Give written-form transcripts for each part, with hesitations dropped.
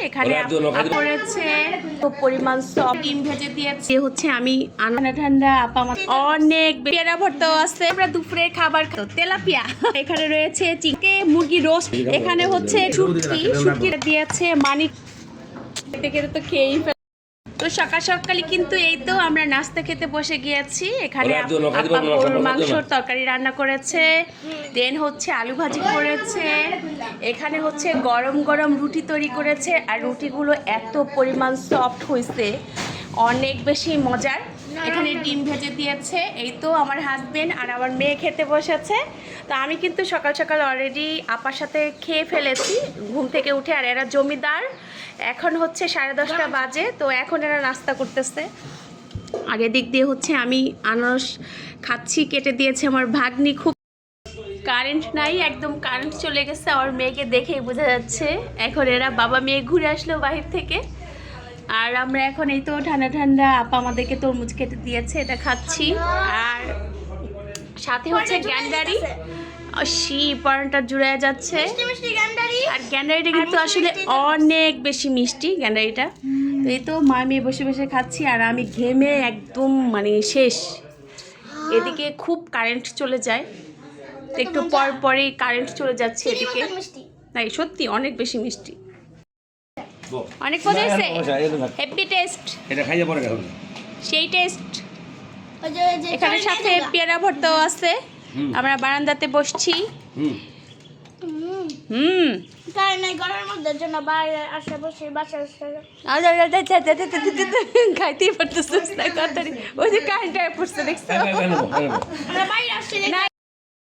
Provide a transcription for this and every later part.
এখানে করেছে পরিমাণ সব ডিম ভেজে দিয়েছে হচ্ছে আমি ঠান্ডা ঠান্ডা আপা অনেক পেয়ারা ভর্তাও আছে। আমরা দুপুরে খাবার তেলাপিয়া এখানে রয়েছে চিকে মুরগি রোস্ট, এখানে হচ্ছে শুটকি দিয়েছে মানিক তো খেয়েই। তো সকাল সকালে কিন্তু এই তো আমরা নাস্তা খেতে বসে গিয়েছি। এখানে গরুর মাংসর তরকারি রান্না করেছে, দেন হচ্ছে আলু ভাজি করেছে, এখানে হচ্ছে গরম গরম রুটি তৈরি করেছে। আর রুটিগুলো এত পরিমাণ সফট হয়েছে, অনেক বেশি মজার। এখানে ডিম ভেজে দিয়েছে। এই তো আমার হাজবেন্ড আর আমার মেয়ে খেতে বসেছে। তো আমি কিন্তু সকাল সকাল অলরেডি আপার সাথে খেয়ে ফেলেছি ঘুম থেকে উঠে। আর এরা জমিদার, এখন হচ্ছে 10:30 বাজে। তো এখন এরা নাস্তা করতেছে। আগের দিক দিয়ে হচ্ছে আমি আনারস খাচ্ছি, কেটে দিয়েছে আমার ভাগ্নি। খুব কারেন্ট নাই, একদম কারেন্ট চলে গেছে। আমার মেয়েকে দেখেই বোঝা যাচ্ছে। এখন এরা বাবা মেয়ে ঘুরে আসলো বাহির থেকে। আর আমরা এখন এই তো ঠান্ডা ঠান্ডা আপা আমাদেরকে তরমুজ কেটে দিয়েছে, এটা খাচ্ছি। আর সাথে হচ্ছে গ্যান্ডারি, পরানটা জুড়ে যাচ্ছে। আর গ্যান্ডারিটা কিন্তু আসলে অনেক বেশি মিষ্টি গ্যান্ডারিটা। তো এই তো মা মেয়ে বসে বসে খাচ্ছি। আর আমি ঘেমে একদম মানে শেষ। এদিকে খুব কারেন্ট চলে যায়, তো একটু পর পরে কারেন্ট চলে যাচ্ছে এদিকে। তাই সত্যি অনেক বেশি মিষ্টি, অনেক মজা হয়েছে, হ্যাপি টেস্ট, এটা খাইয়ে পরে খাবো সেই টেস্ট। এখানে সাথে পেয়ারা ভর্তাও আছে। আমরা বারান্দাতে বসছি। খাইতেই পারতেছিস না, ওই যে কারেন্টটা পড়ছে দেখছো।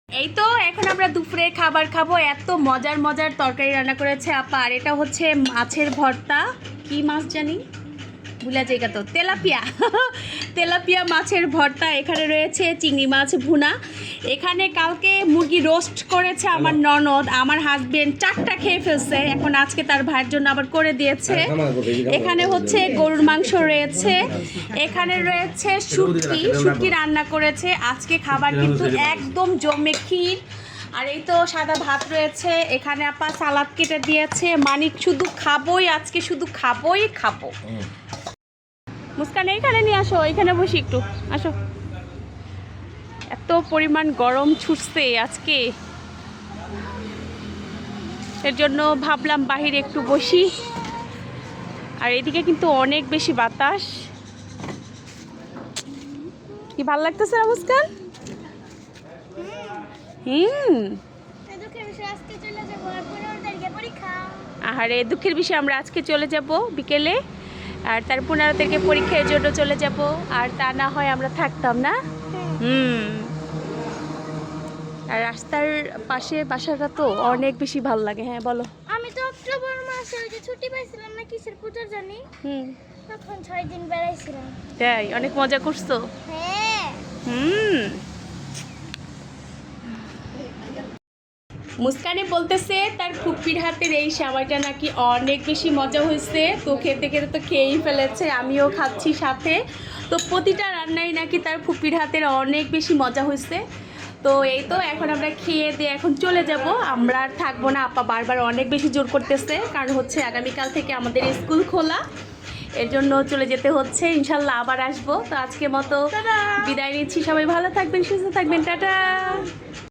এই তো এখন আমরা দুপুরে খাবার খাবো। এত মজার মজার তরকারি রান্না করেছে আপা। আর এটা হচ্ছে মাছের ভর্তা, কি মাছ জানি ভুলা জায়গা, তো তেলাপিয়া তেলাপিয়া মাছের ভর্তা। এখানে রয়েছে চিংড়ি মাছ ভুনা। এখানে কালকে মুরগি রোস্ট করেছে আমার ননদ, আমার হাজবেন্ড 4টা খেয়ে ফেলছে। এখন আজকে তার ভাইয়ের জন্য আবার করে দিয়েছে। এখানে হচ্ছে গরুর মাংস রয়েছে, এখানে রয়েছে শুটকি রান্না করেছে আজকে। খাবার কিন্তু একদম জমে ক্ষীর। আর এই তো সাদা ভাত রয়েছে। এখানে আপা সালাদ কেটে দিয়েছে। মানিক শুধু খাবোই আজকে, শুধু খাবোই খাবো। মুস্কান এইখানে নিয়ে আসো, এখানে বসি একটু, আসো। এত পরিমাণ গরম ছুটছে আজকে, এর জন্য ভাবলাম বাহিরে একটু বসি। আর এদিকে কিন্তু অনেক বেশি বাতাস। কি ভালো লাগতেছে না মুস্কান? আরে দুঃখের বিষয়, আমরা আজকে চলে যাব বিকেলে। আর তার 15 তারিখে পরীক্ষার জন্য চলে যাব। আর তা না হয় আমরা থাকতাম না। আর রাস্তার পাশে বাসাটা তো অনেক বেশি ভালো লাগে। হ্যাঁ বলো। আমি তো অক্টোবর মাসে ওই যে ছুটি পাইছিলাম না কিসের পূজা জানি, তখন 6 দিন বেড়াইছিলাম। তাই অনেক মজা করছো? হ্যাঁ। মুস্কানে বলতেছে তার ফুপির হাতের এই সেমাইটা নাকি অনেক বেশি মজা হয়েছে। তো খেতে খেতে তো খেয়েই ফেলেছে, আমিও খাচ্ছি সাথে। তো প্রতিটা রান্নাই নাকি তার ফুপির হাতের অনেক বেশি মজা হয়েছে। তো এই তো এখন আমরা খেয়ে দিয়ে এখন চলে যাব। আমরা আর থাকবো না, আপা বারবার অনেক বেশি জোর করতেছে, কারণ হচ্ছে আগামীকাল থেকে আমাদের স্কুল খোলা, এর জন্য চলে যেতে হচ্ছে। ইনশাল্লাহ আবার আসবো। তো আজকের মতো বিদায় নিচ্ছি, সবাই ভালো থাকবেন, সুস্থ থাকবেন, টাটা।